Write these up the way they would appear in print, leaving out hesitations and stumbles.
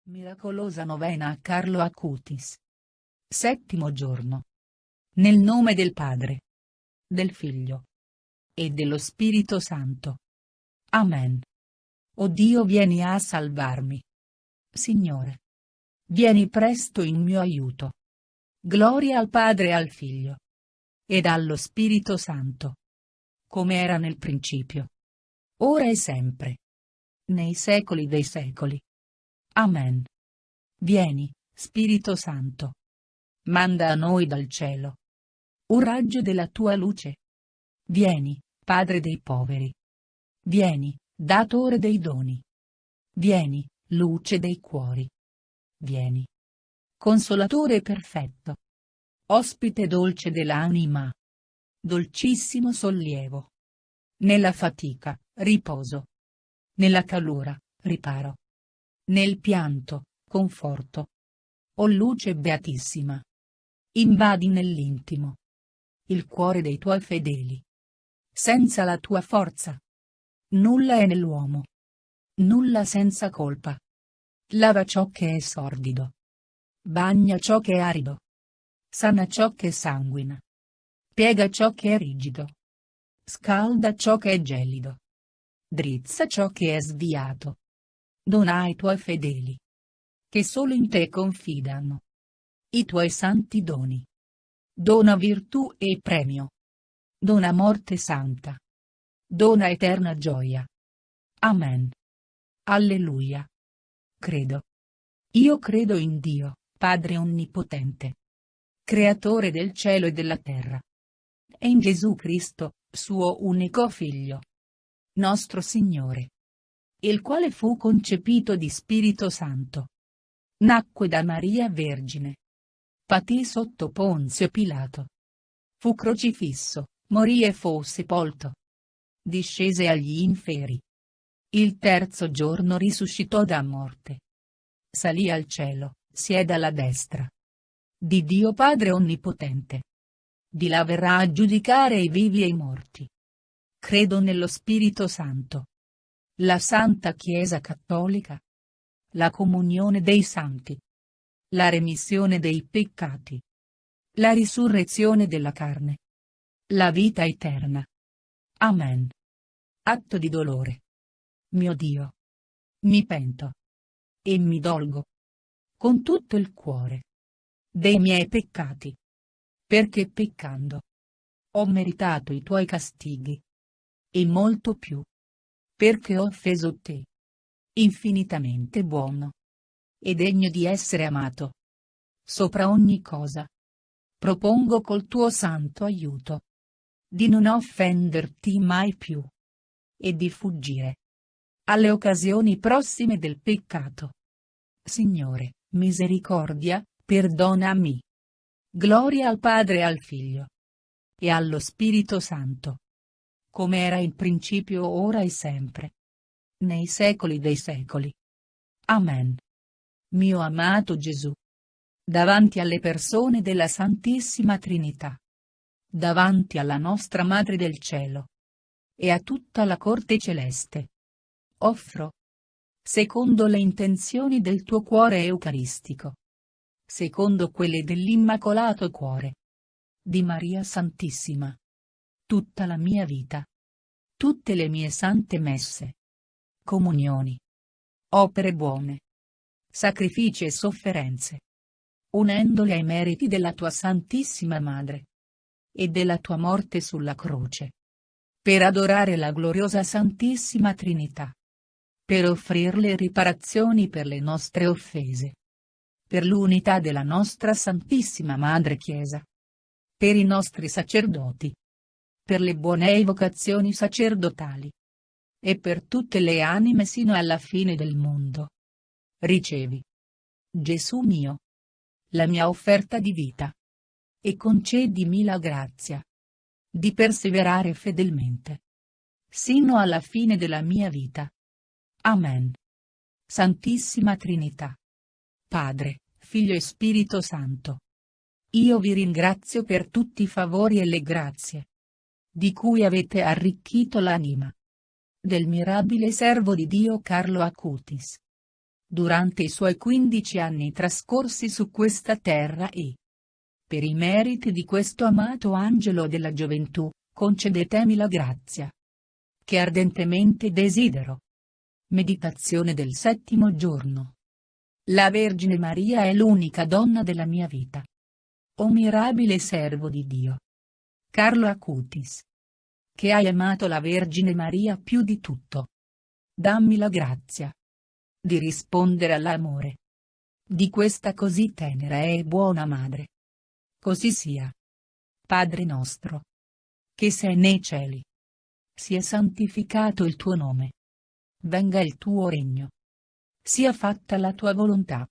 Miracolosa novena a Carlo Acutis. Settimo giorno. Nel nome del Padre, del Figlio e dello Spirito Santo. Amen. O Dio, vieni a salvarmi. Signore, vieni presto in mio aiuto. Gloria al Padre e al Figlio ed allo Spirito Santo, come era nel principio, ora e sempre, nei secoli dei secoli. Amen. Vieni, Spirito Santo. Manda a noi dal cielo un raggio della tua luce. Vieni, Padre dei poveri. Vieni, Datore dei doni. Vieni, luce dei cuori. Vieni, Consolatore perfetto. Ospite dolce dell'anima. Dolcissimo sollievo. Nella fatica, riposo. Nella calura, riparo. Nel pianto, conforto. O luce beatissima. Invadi nell'intimo il cuore dei tuoi fedeli. Senza la tua forza nulla è nell'uomo. Nulla senza colpa. Lava ciò che è sordido. Bagna ciò che è arido. Sana ciò che sanguina. Piega ciò che è rigido. Scalda ciò che è gelido. Drizza ciò che è sviato. Dona ai tuoi fedeli, che solo in te confidano, i tuoi santi doni. Dona virtù e premio. Dona morte santa. Dona eterna gioia. Amen. Alleluia. Credo. Io credo in Dio, Padre Onnipotente, Creatore del cielo e della terra, e in Gesù Cristo, suo unico Figlio, nostro Signore, il quale fu concepito di Spirito Santo. Nacque da Maria Vergine. Patì sotto Ponzio Pilato. Fu crocifisso, morì e fu sepolto. Discese agli inferi. Il terzo giorno risuscitò da morte. Salì al cielo, siede alla destra di Dio Padre Onnipotente. Di là verrà a giudicare i vivi e i morti. Credo nello Spirito Santo, la Santa Chiesa Cattolica, la comunione dei santi, la remissione dei peccati, la risurrezione della carne, la vita eterna. Amen. Atto di dolore. Mio Dio, mi pento e mi dolgo con tutto il cuore dei miei peccati, perché peccando ho meritato i tuoi castighi, e molto più, perché ho offeso te, infinitamente buono e degno di essere amato sopra ogni cosa. Propongo col tuo santo aiuto di non offenderti mai più e di fuggire alle occasioni prossime del peccato. Signore, misericordia, perdonami. Gloria al Padre e al Figlio e allo Spirito Santo, come era in principio, ora e sempre, nei secoli dei secoli. Amen. Mio amato Gesù, davanti alle persone della Santissima Trinità, davanti alla nostra Madre del Cielo e a tutta la corte celeste, offro, secondo le intenzioni del tuo cuore eucaristico, secondo quelle dell'Immacolato Cuore di Maria Santissima, tutta la mia vita, tutte le mie sante messe, comunioni, opere buone, sacrifici e sofferenze, unendole ai meriti della tua Santissima Madre e della tua morte sulla croce, per adorare la gloriosa Santissima Trinità, per offrirle riparazioni per le nostre offese, per l'unità della nostra Santissima Madre Chiesa, per i nostri sacerdoti, per le buone evocazioni sacerdotali e per tutte le anime sino alla fine del mondo. Ricevi, Gesù mio, la mia offerta di vita, e concedimi la grazia di perseverare fedelmente sino alla fine della mia vita. Amen. Santissima Trinità, Padre, Figlio e Spirito Santo, io vi ringrazio per tutti i favori e le grazie di cui avete arricchito l'anima del mirabile servo di Dio Carlo Acutis. durante i suoi 15 anni trascorsi su questa terra e, per i meriti di questo amato angelo della gioventù, concedetemi la grazia che ardentemente desidero. Meditazione del 7° giorno. La Vergine Maria è l'unica donna della mia vita. O mirabile servo di Dio, Carlo Acutis, che hai amato la Vergine Maria più di tutto, dammi la grazia di rispondere all'amore di questa così tenera e buona Madre. Così sia. Padre nostro, che sei nei cieli, sia santificato il tuo nome. Venga il tuo regno. Sia fatta la tua volontà,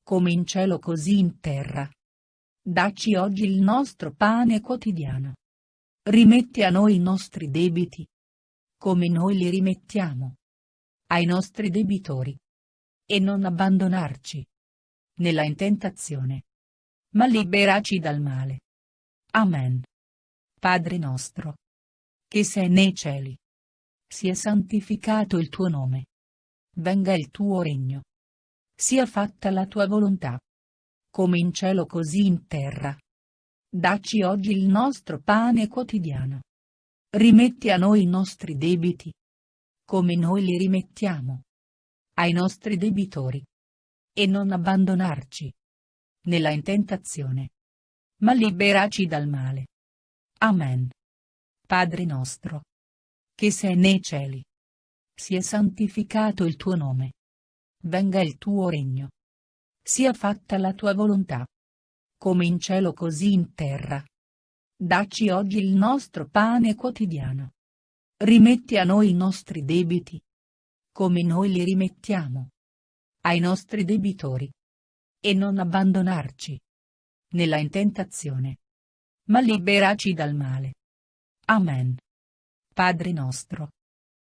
come in cielo così in terra. Dacci oggi il nostro pane quotidiano. Rimetti a noi i nostri debiti, come noi li rimettiamo ai nostri debitori. E non abbandonarci nella tentazione, ma liberaci dal male. Amen. Padre nostro, che sei nei cieli, sia santificato il tuo nome. Venga il tuo regno. Sia fatta la tua volontà, come in cielo così in terra. Dacci oggi il nostro pane quotidiano. Rimetti a noi i nostri debiti, come noi li rimettiamo ai nostri debitori. E non abbandonarci nella tentazione, ma liberaci dal male. Amen. Padre nostro, che sei nei cieli, sia santificato il tuo nome. Venga il tuo regno. Sia fatta la tua volontà, come in cielo così in terra. Dacci oggi il nostro pane quotidiano. Rimetti a noi i nostri debiti, come noi li rimettiamo ai nostri debitori. E non abbandonarci nella tentazione, ma liberaci dal male. Amen. Padre nostro,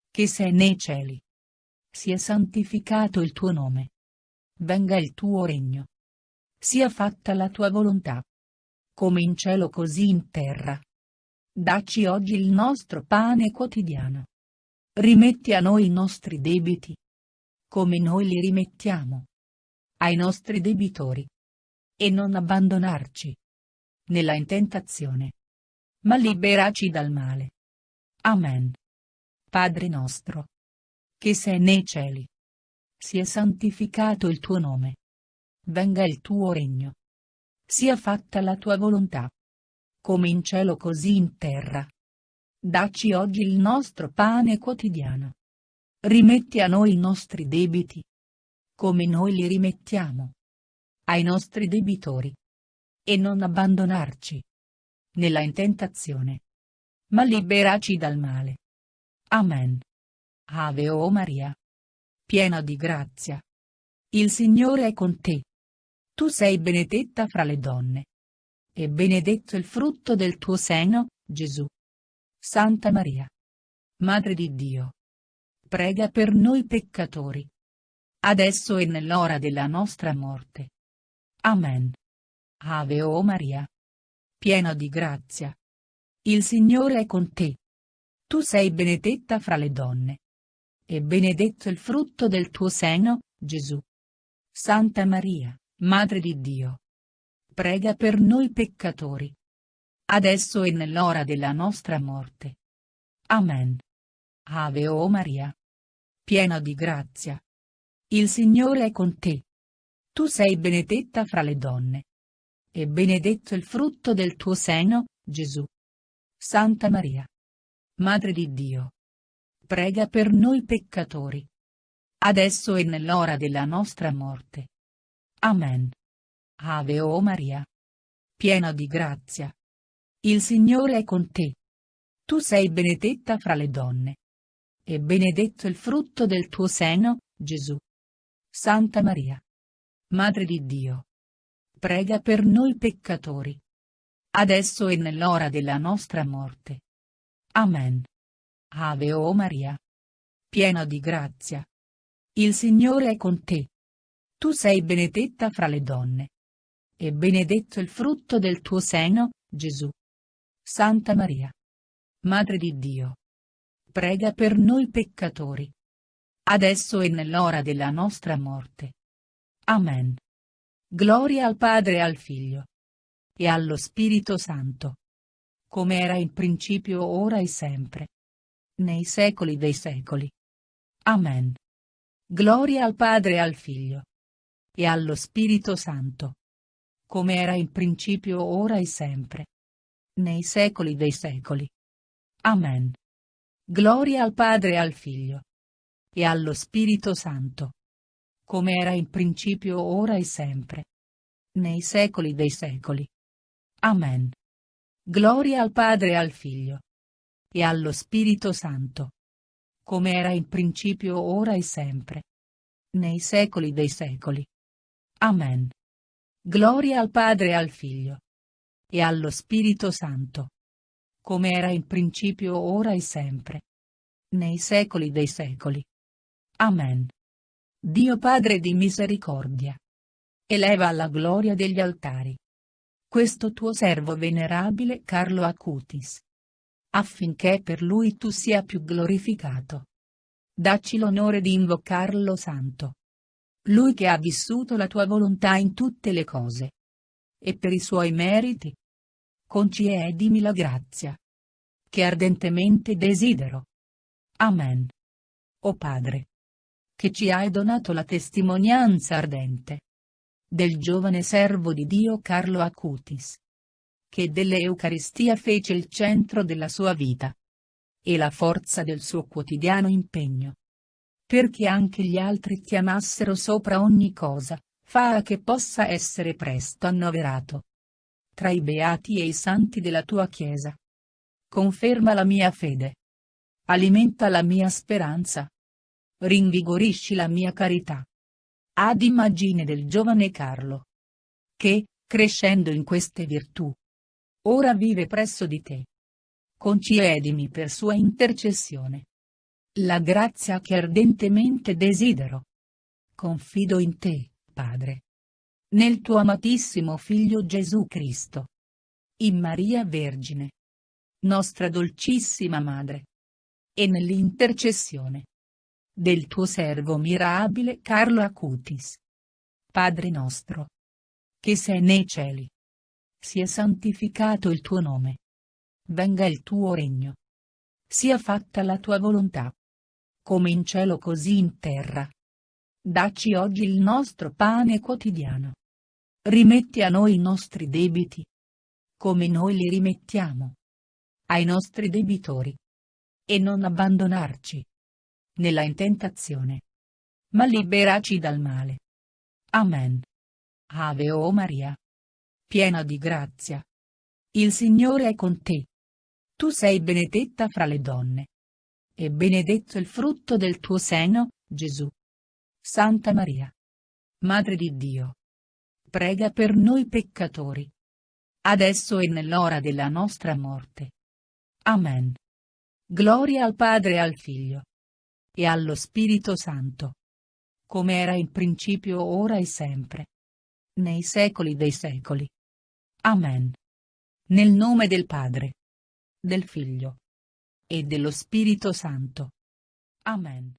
che sei nei cieli, sia santificato il tuo nome. Venga il tuo regno. Sia fatta la tua volontà, come in cielo così in terra. Dacci oggi il nostro pane quotidiano. Rimetti a noi i nostri debiti, come noi li rimettiamo ai nostri debitori. E non abbandonarci nella tentazione, ma liberaci dal male. Amen. Padre nostro, che sei nei cieli, sia santificato il tuo nome. Venga il tuo regno. Sia fatta la tua volontà, come in cielo così in terra. Dacci oggi il nostro pane quotidiano. Rimetti a noi i nostri debiti, come noi li rimettiamo ai nostri debitori. E non abbandonarci nella tentazione, ma liberaci dal male. Amen. Ave o Maria, piena di grazia, il Signore è con te. Tu sei benedetta fra le donne, e benedetto il frutto del tuo seno, Gesù. Santa Maria, Madre di Dio, prega per noi peccatori, adesso e nell'ora della nostra morte. Amen. Ave o Maria, piena di grazia, il Signore è con te. Tu sei benedetta fra le donne, e benedetto il frutto del tuo seno, Gesù. Santa Maria, Madre di Dio, prega per noi peccatori, adesso e nell'ora della nostra morte. Amen. Ave o Maria, piena di grazia, il Signore è con te. Tu sei benedetta fra le donne, e benedetto il frutto del tuo seno, Gesù. Santa Maria, Madre di Dio, prega per noi peccatori, adesso e nell'ora della nostra morte. Amen. Ave o Maria, piena di grazia, il Signore è con te. Tu sei benedetta fra le donne, e benedetto il frutto del tuo seno, Gesù. Santa Maria, Madre di Dio, prega per noi peccatori, adesso e nell'ora della nostra morte. Amen. Ave o Maria, piena di grazia, il Signore è con te. Tu sei benedetta fra le donne, e benedetto il frutto del tuo seno, Gesù. Santa Maria, Madre di Dio, prega per noi peccatori, adesso e nell'ora della nostra morte. Amen. Gloria al Padre e al Figlio e allo Spirito Santo, come era in principio, ora e sempre, nei secoli dei secoli. Amen. Gloria al Padre e al Figlio e allo Spirito Santo, come era in principio, ora e sempre, nei secoli dei secoli. Amen. Gloria al Padre e al Figlio e allo Spirito Santo, come era in principio, ora e sempre, nei secoli dei secoli. Amen. Gloria al Padre e al Figlio e allo Spirito Santo, come era in principio, ora e sempre, nei secoli dei secoli. Amen. Gloria al Padre e al Figlio e allo Spirito Santo, come era in principio, ora e sempre, nei secoli dei secoli. Amen. Dio Padre di misericordia, eleva alla gloria degli altari questo tuo servo venerabile Carlo Acutis, affinché per lui tu sia più glorificato. Dacci l'onore di invocarlo santo. Lui che ha vissuto la tua volontà in tutte le cose. E per i suoi meriti concedimi la grazia, che ardentemente desidero. Amen. O Padre, che ci hai donato la testimonianza ardente del giovane servo di Dio Carlo Acutis, che dell'Eucaristia fece il centro della sua vita e la forza del suo quotidiano impegno, perché anche gli altri ti amassero sopra ogni cosa, fa che possa essere presto annoverato tra i beati e i santi della tua Chiesa. Conferma la mia fede, alimenta la mia speranza, rinvigorisci la mia carità. Ad immagine del giovane Carlo, che, crescendo in queste virtù, ora vive presso di te. Concedimi per sua intercessione la grazia che ardentemente desidero. Confido in te, Padre, nel tuo amatissimo Figlio Gesù Cristo, in Maria Vergine, nostra dolcissima Madre, e nell'intercessione del tuo servo mirabile Carlo Acutis. Padre nostro, che sei nei cieli, sia santificato il tuo nome. Venga il tuo regno. Sia fatta la tua volontà, come in cielo così in terra. Dacci oggi il nostro pane quotidiano. Rimetti a noi i nostri debiti, come noi li rimettiamo ai nostri debitori. E non abbandonarci nella tentazione, ma liberaci dal male. Amen. Ave o Maria, piena di grazia, il Signore è con te. Tu sei benedetta fra le donne, e benedetto il frutto del tuo seno, Gesù. Santa Maria, Madre di Dio, prega per noi peccatori, adesso e nell'ora della nostra morte. Amen. Gloria al Padre e al Figlio e allo Spirito Santo, come era in principio, ora e sempre, nei secoli dei secoli. Amen. Nel nome del Padre, del Figlio e dello Spirito Santo. Amen.